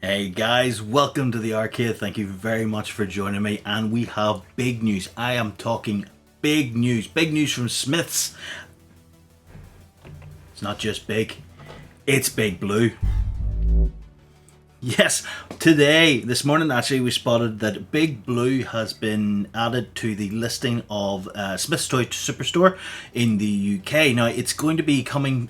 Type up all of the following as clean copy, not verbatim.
Hey guys, welcome to the arcade. Thank you very much for joining me. And we have big news. I am talking big news. Big news from Smyths. It's not just big, it's Big Blue. Yes, this morning actually, we spotted that Big Blue has been added to the listing of Smyths Toy Superstore in the UK. Now, it's going to be coming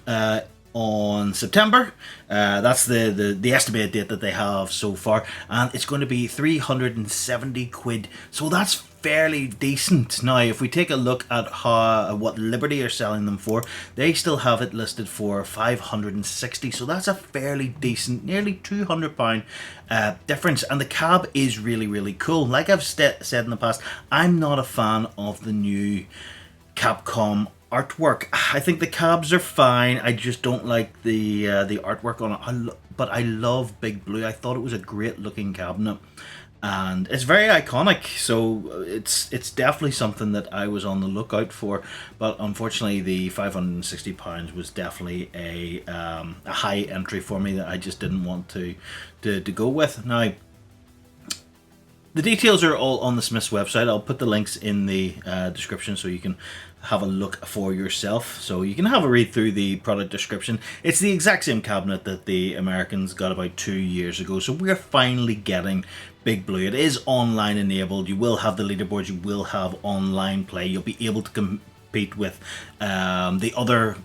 on September. That's the estimated date that they have so far, and it's going to be 370 quid. So that's fairly decent. Now, if we take a look at what Liberty are selling them for, they still have it listed for 560. So that's a fairly decent, nearly £200 difference. And the cab is really cool. Like I've said in the past, I'm not a fan of the new Capcom artwork. I think the cabs are fine. I just don't like the artwork on it. But I love Big Blue. I thought it was a great looking cabinet, and it's very iconic. So it's definitely something that I was on the lookout for. But unfortunately, the £560 was definitely a high entry for me that I just didn't want to go with. Now, the details are all on the Smyths website. I'll put the links in the description so you can have a look for yourself. So you can have a read through the product description. It's the exact same cabinet that the Americans got about 2 years ago. So we're finally getting Big Blue. It is online enabled. You will have the leaderboards. You will have online play. You'll be able to compete with the other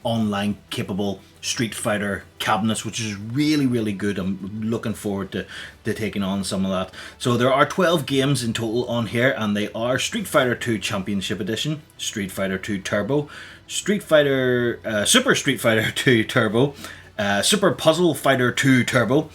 online capable Street Fighter cabinets, which is really good. I'm looking forward to taking on some of that. So there are 12 games in total on here, and they are Street Fighter 2 Championship Edition, Street Fighter 2 Turbo, Super Street Fighter 2 Turbo, Super Puzzle Fighter 2 Turbo,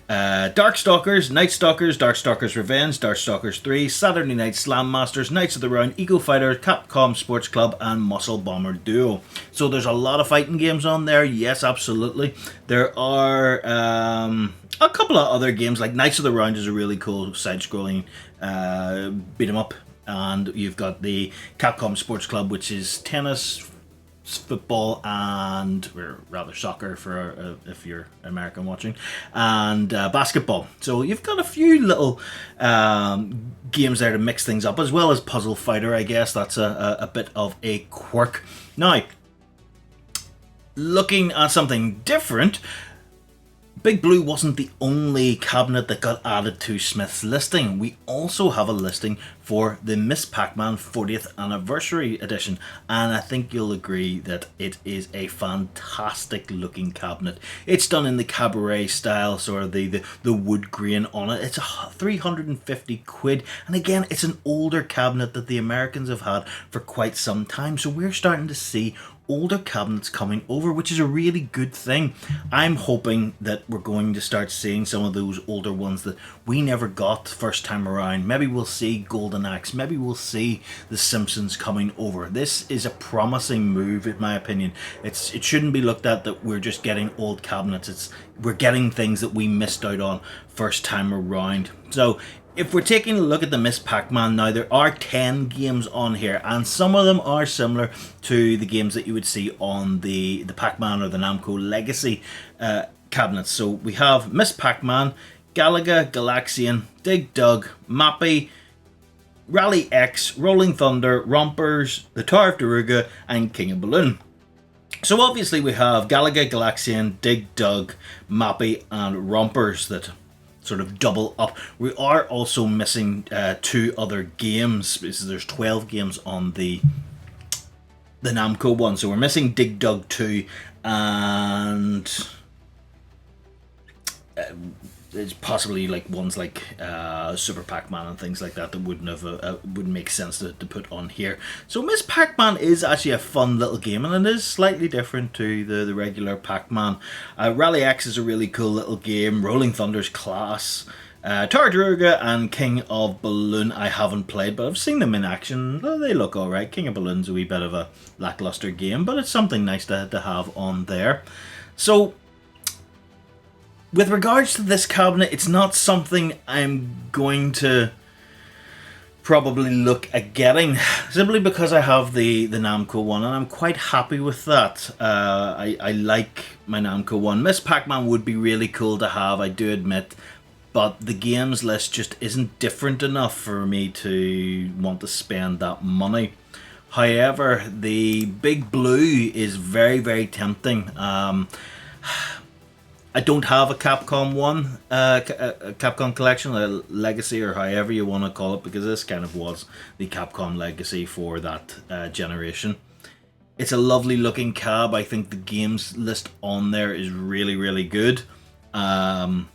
Darkstalkers, Night Stalkers, Darkstalkers Revenge, Darkstalkers 3, Saturday Night Slam Masters, Knights of the Round, Eco Fighter, Capcom Sports Club, and Muscle Bomber Duo. So there's a lot of fighting games on there. Yes, absolutely. There are a couple of other games, like Knights of the Round is a really cool side-scrolling beat 'em up, and you've got the Capcom Sports Club, which is tennis, football, and or rather soccer for if you're American watching, and basketball. So you've got a few little games there to mix things up, as well as Puzzle Fighter. I guess that's a bit of a quirk. Now, looking at something different, Big Blue wasn't the only cabinet that got added to Smyth's listing. We also have a listing for the Miss Pac-Man 40th Anniversary Edition, and I think you'll agree that it is a fantastic looking cabinet. It's done in the cabaret style, sort of the wood grain on it. It's 350 quid, and again, it's an older cabinet that the Americans have had for quite some time, so we're starting to see older cabinets coming over, which is a really good thing. I'm hoping that we're going to start seeing some of those older ones that we never got first time around. Maybe we'll see Golden Axe, maybe we'll see The Simpsons coming over. This is a promising move, in my opinion. It shouldn't be looked at that we're just getting old cabinets. We're getting things that we missed out on first time around. So if we're taking a look at the Miss Pac-Man now, there are 10 games on here, and some of them are similar to the games that you would see on the Pac-Man or the Namco Legacy cabinets. So we have Miss Pac-Man, Galaga, Galaxian, Dig Dug, Mappy, Rally X, Rolling Thunder, Rompers, the Tower of Daruga, and King of Balloon. So obviously we have Galaga, Galaxian, Dig Dug, Mappy, and Rompers that sort of double up. We are also missing 2 other games, because there's 12 games on the Namco one. So we're missing Dig Dug 2, and it's possibly like ones like Super Pac-Man and things like that wouldn't make sense to put on here. So Miss Pac-Man is actually a fun little game, and it is slightly different to the regular Pac-Man. Rally X is a really cool little game. Rolling Thunder's class. Tower Daruga and King of Balloon I haven't played, but I've seen them in action. They look alright. King of Balloon's a wee bit of a lackluster game, but it's something nice to have on there. So with regards to this cabinet, it's not something I'm going to probably look at getting, simply because I have the Namco one and I'm quite happy with that. I like my Namco one. Miss Pac-Man would be really cool to have, I do admit, but the games list just isn't different enough for me to want to spend that money. However, the Big Blue is very, very tempting. I don't have a Capcom one, a Capcom collection, a legacy, or however you want to call it, because this kind of was the Capcom legacy for that generation. It's a lovely looking cab. I think the games list on there is really, really good. Um,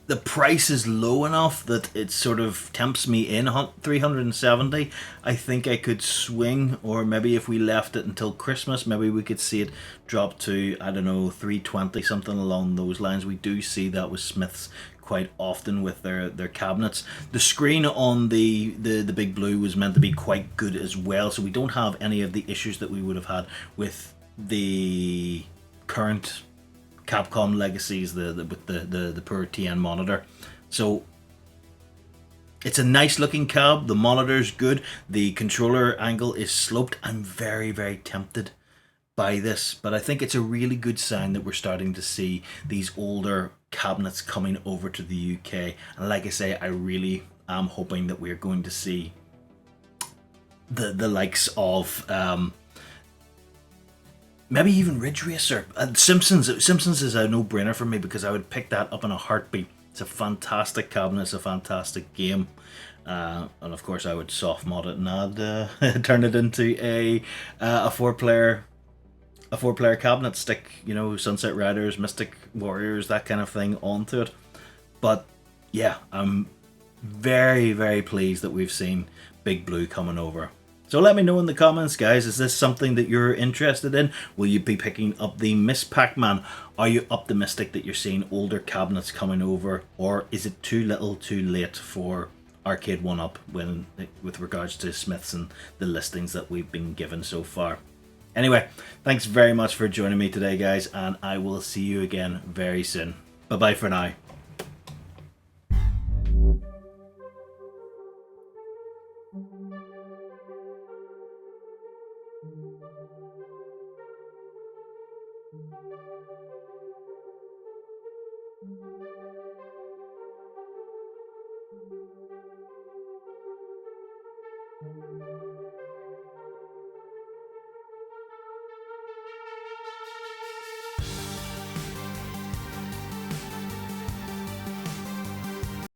the price is low enough that it sort of tempts me in. 370, I think I could swing, or maybe if we left it until Christmas, maybe we could see it drop to, I don't know, 320, something along those lines. We do see that with Smyths quite often with their cabinets. The screen on the Big Blue was meant to be quite good as well, so we don't have any of the issues that we would have had with the current Capcom legacies, with the poor TN monitor. So it's a nice looking cab. The monitor's good. The controller angle is sloped. I'm very, very tempted by this, but I think it's a really good sign that we're starting to see these older cabinets coming over to the UK. And like I say, I really am hoping that we're going to see the likes of maybe even Ridge Racer. Simpsons. Simpsons is a no-brainer for me because I would pick that up in a heartbeat. It's a fantastic cabinet. It's a fantastic game. And of course, I would soft mod it and add, turn it into a four-player cabinet. Stick, Sunset Riders, Mystic Warriors, that kind of thing onto it. But yeah, I'm very, very pleased that we've seen Big Blue coming over. So let me know in the comments, guys, is this something that you're interested in? Will you be picking up the Miss Pac-Man? Are you optimistic that you're seeing older cabinets coming over? Or is it too little too late for Arcade 1-Up with regards to Smyths and the listings that we've been given so far? Anyway, thanks very much for joining me today, guys, and I will see you again very soon. Bye-bye for now.